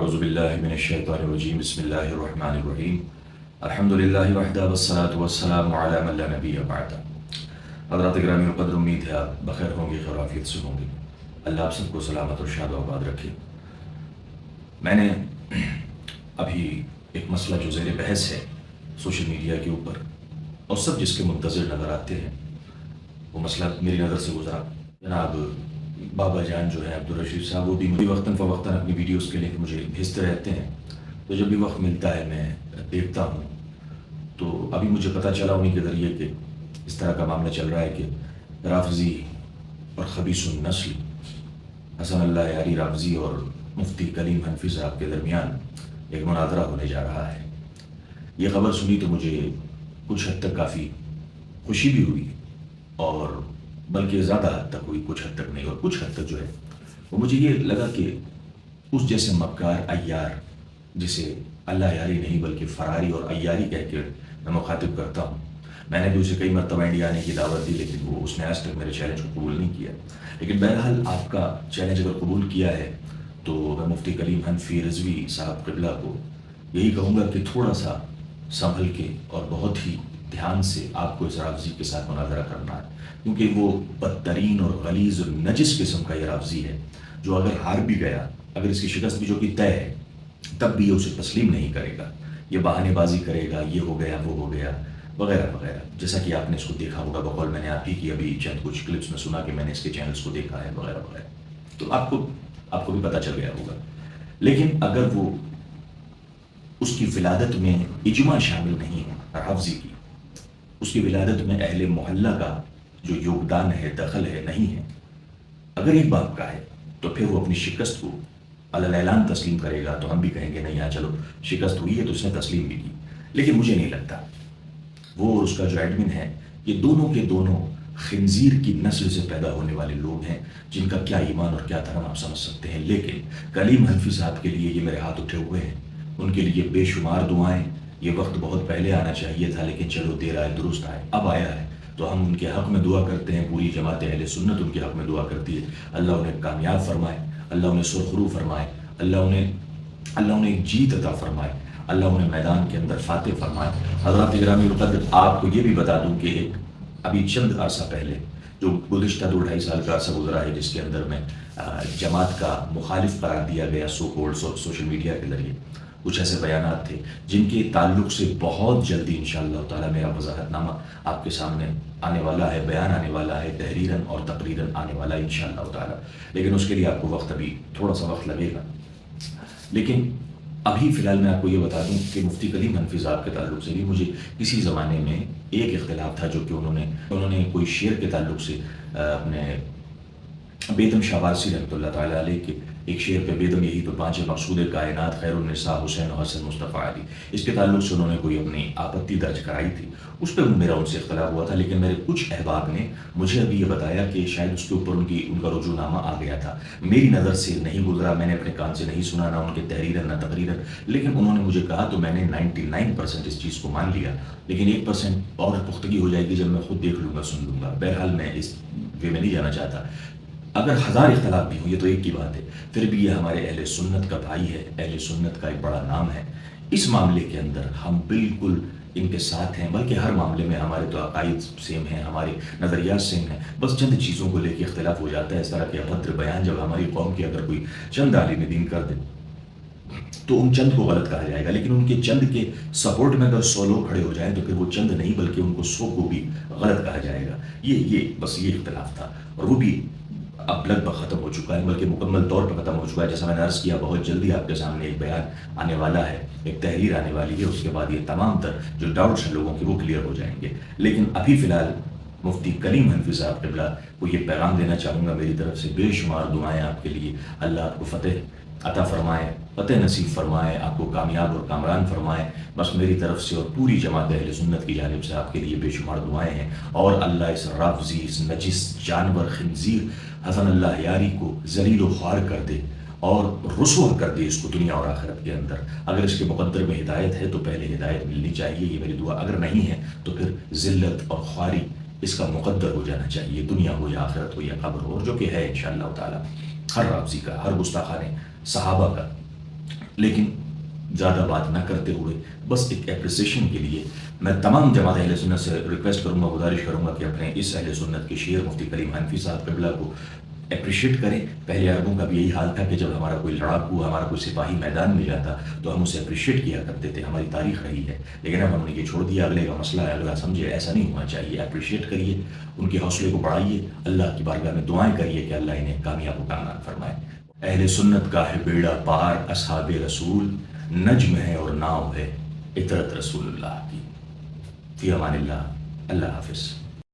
اعوذ باللہ من الشیطان الرجیم بسم اللہ الرحمن الرحیم الحمد للہ وحدہ والصلاة والسلام علی من لا نبی بعدہ۔ حضرات گرامی القدر، امید ہے آپ بخیر ہوں گے، خیر عافیت سے ہوں گے۔ اللہ آپ سب کو سلامت اور شاد و آباد رکھے۔ میں نے ابھی ایک مسئلہ جو زیر بحث ہے سوشل میڈیا کے اوپر، اور سب جس کے منتظر نظر آتے ہیں، وہ مسئلہ میری نظر سے گزرا۔ جناب بابا جان جو ہے عبدالرشید صاحب، وہ بھی وقتاً فوقتاً اپنی ویڈیوز کے لیے مجھے بھیجتے رہتے ہیں، تو جب بھی وقت ملتا ہے میں دیکھتا ہوں۔ تو ابھی مجھے پتہ چلا انہیں کے ذریعے کہ اس طرح کا معاملہ چل رہا ہے کہ رافضی اور خبیث النسل حسن اللہ یاری رافضی اور مفتی کلیم حنفی صاحب کے درمیان ایک مناظرہ ہونے جا رہا ہے۔ یہ خبر سنی تو مجھے کچھ حد تک کافی خوشی بھی ہوئی، اور بلکہ زیادہ حد تک ہوئی، کچھ حد تک نہیں، اور کچھ حد تک جو ہے وہ مجھے یہ لگا کہ اس جیسے مکار عیار، جسے اللہ یاری نہیں بلکہ فراری اور عیاری کہہ کے میں مخاطب کرتا ہوں، میں نے بھی اسے کئی مرتبہ انڈیا آنے کی دعوت دی، لیکن وہ اس نے آج تک میرے چیلنج کو قبول نہیں کیا۔ لیکن بہرحال آپ کا چیلنج اگر قبول کیا ہے تو میں مفتی کلیم حنفی رضوی صاحب قبلہ کو یہی کہوں گا کہ تھوڑا سا سنبھل کے اور بہت ہی دھیان سے آپ کو اس رافضی کے ساتھ مناظرہ کرنا ہے، کیونکہ وہ بدترین اور غلیظ اور نجس قسم کا یہ رافضی ہے، جو اگر ہار بھی گیا، اگر اس کی شکست بھی جو کہ طے ہے، تب بھی یہ اسے تسلیم نہیں کرے گا۔ یہ بہانے بازی کرے گا، یہ ہو گیا وہ ہو گیا وغیرہ وغیرہ، جیسا کہ آپ نے اس کو دیکھا ہوگا، بقول میں نے آپ ہی کی ابھی چند کچھ کلپس میں سنا کہ میں نے اس کے چینلز کو دیکھا ہے وغیرہ وغیرہ، تو آپ کو بھی پتہ چل گیا ہوگا۔ لیکن اگر وہ اس کی ولادت میں اجماع شامل نہیں ہے رافضی کی، اس کی ولادت میں اہل محلہ کا جو یوگدان ہے، دخل ہے، نہیں ہے، اگر ایک باپ کا ہے، تو پھر وہ اپنی شکست کو علی اعلان تسلیم کرے گا، تو ہم بھی کہیں گے نہیں ہاں چلو شکست ہوئی ہے تو اس نے تسلیم بھی کی۔ لیکن مجھے نہیں لگتا وہ اور اس کا جو ایڈمن ہے، یہ دونوں کے دونوں خنزیر کی نسل سے پیدا ہونے والے لوگ ہیں، جن کا کیا ایمان اور کیا دھرم آپ سمجھ سکتے ہیں۔ لیکن کلیم حنفی صاحب کے لیے یہ میرے ہاتھ اٹھے ہوئے ہیں، ان کے لیے بے شمار دعائیں۔ یہ وقت بہت پہلے آنا چاہیے تھا، لیکن چلو دیر آئے درست آئے، اب آیا ہے، تو ہم ان کے حق میں دعا کرتے ہیں، پوری جماعت اہل سنت ان کے حق میں دعا کرتی ہے۔ اللہ انہیں کامیاب فرمائے، اللہ انہیں سرخرو فرمائے، اللہ انہیں جیت عطا فرمائے، اللہ انہیں میدان کے اندر فاتح فرمائے۔ حضرات گرامی القدر، آپ کو یہ بھی بتا دوں کہ ایک ابھی چند عرصہ پہلے جو گزشتہ 2-2.5 سال کا عرصہ گزرا ہے، جس کے اندر میں جماعت کا مخالف قرار دیا گیا سوشل میڈیا کے ذریعے، کچھ ایسے بیانات تھے جن کے تعلق سے بہت جلدی انشاءاللہ تعالیٰ میرا وضاحت نامہ آپ کے سامنے آنے والا ہے، بیان آنے والا ہے، تحریراً اور تقریراً آنے والا ہے انشاءاللہ تعالیٰ۔ لیکن اس کے لیے آپ کو ابھی تھوڑا سا وقت لگے گا۔ لیکن ابھی فی الحال میں آپ کو یہ بتا دوں کہ مفتی کلیم حنفی صاحب کے تعلق سے بھی مجھے کسی زمانے میں ایک اختلاف تھا، جو کہ انہوں نے کوئی شعر کے تعلق سے اپنے بیدم شاہ وارسی رحمۃ اللہ تعالیٰ علیہ کے ایک شعر پہ، بیدم یہی تو پانچ مقصود کائنات، خیر النساء حسین و حسن مصطفیٰ علی، اس کے تعلق سے انہوں نے کوئی اپنی آپتی درج کرائی تھی، اس پہ میرا ان سے اختلاف ہوا تھا۔ لیکن میرے کچھ احباب نے مجھے ابھی یہ بتایا کہ شاید اس کے اوپر ان کا رجوع نامہ آ گیا تھا، میری نظر سے نہیں گزرا، میں نے اپنے کان سے نہیں سنا، نہ ان کے تحریراً نہ تقریراً، لیکن انہوں نے مجھے کہا تو میں نے 99% اس چیز کو مان لیا، لیکن 1% اور پختگی ہو جائے گی جب میں خود دیکھ لوں گا، سن لوں گا۔ بہرحال میں اس وے میں نہیں جانا چاہتا۔ اگر 1000 اختلاف بھی ہوں، یہ تو ایک کی بات ہے، پھر بھی یہ ہمارے اہل سنت کا بھائی ہے، اہل سنت کا ایک بڑا نام ہے۔ اس معاملے کے اندر ہم بالکل ان کے ساتھ ہیں، بلکہ ہر معاملے میں ہمارے تو عقائد سیم ہیں، ہمارے نظریات سیم ہیں، بس چند چیزوں کو لے کے اختلاف ہو جاتا ہے۔ اس طرح کے ابھدر بیان جب ہماری قوم کی اگر کوئی چند عالم دین کر دے تو ان چند کو غلط کہا جائے گا، لیکن ان کے چند کے سپورٹ میں اگر 100 لوگ کھڑے ہو جائیں تو پھر وہ چند نہیں بلکہ ان کو 100 کو بھی غلط کہا جائے گا۔ بس یہ اختلاف تھا، اور وہ بھی اب لگ بھگ ختم ہو چکا ہے، بلکہ مکمل طور پر ختم ہو چکا ہے۔ جیسا میں نے عرض کیا، بہت جلدی آپ کے سامنے ایک بیان آنے والا ہے، ایک تحریر آنے والی ہے، اس کے بعد یہ تمام تر جو ڈاؤٹس ہیں لوگوں کے وہ کلیئر ہو جائیں گے۔ لیکن ابھی فی الحال مفتی کلیم حنفی صاحب قبلہ کو یہ پیغام دینا چاہوں گا، میری طرف سے بے شمار دعائیں آپ کے لیے، اللہ آپ کو فتح عطا فرمائے، فتح نصیب فرمائے، آپ کو کامیاب اور کامران فرمائے۔ بس میری طرف سے اور پوری جماعت اہل سنت کی جانب سے آپ کے لیے بے شمار دعائیں ہیں، اور اللہ اس رافضی، اس نجس جانور خنزیر حسن اللہ یاری کو ذلیل و خوار کر دے اور رسوا کر دے اس کو دنیا اور آخرت کے اندر۔ اگر اس کے مقدر میں ہدایت ہے تو پہلے ہدایت ملنی چاہیے، یہ میری دعا۔ اگر نہیں ہے تو پھر ذلت اور خواری اس کا مقدر ہو جانا چاہیے، دنیا ہو یا آخرت ہو یا قبر ہو، اور جو کہ ہے انشاءاللہ تعالی ہر رافضی کا، ہر گستاخان صحابہ کا۔ لیکن زیادہ بات نہ کرتے ہوئے بس ایک اپریسیشن کے لیے میں تمام جماعت اہل سنت سے ریکویسٹ کروں گا، گزارش کروں گا کہ اپنے اس اہل سنت کے شیخ مفتی کریم حنفی صاحب قبلہ کو اپریشیٹ کریں۔ پہلے عربوں کا بھی یہی حال تھا کہ جب ہمارا کوئی لڑاکو، ہمارا کوئی سپاہی میدان میں جاتا تو ہم اسے اپریشیٹ کیا کرتے تھے، ہماری تاریخ رہی ہے، لیکن اب ہم نے یہ چھوڑ دیا، اگلے کا مسئلہ ہے، اگلا سمجھے، ایسا نہیں ہونا چاہیے۔ اپریشیٹ کریے، ان کے حوصلے کو بڑھائیے، اللہ کی بارگاہ میں دعائیں کریے کہ اللہ انہیں کامیاب و کامران فرمائے۔ اہل سنت کا ہے بیڑا پار، اصحاب رسول نجم ہے اور ناؤ ہے عطرت رسول اللہ کی۔ فی امان اللہ، اللہ حافظ۔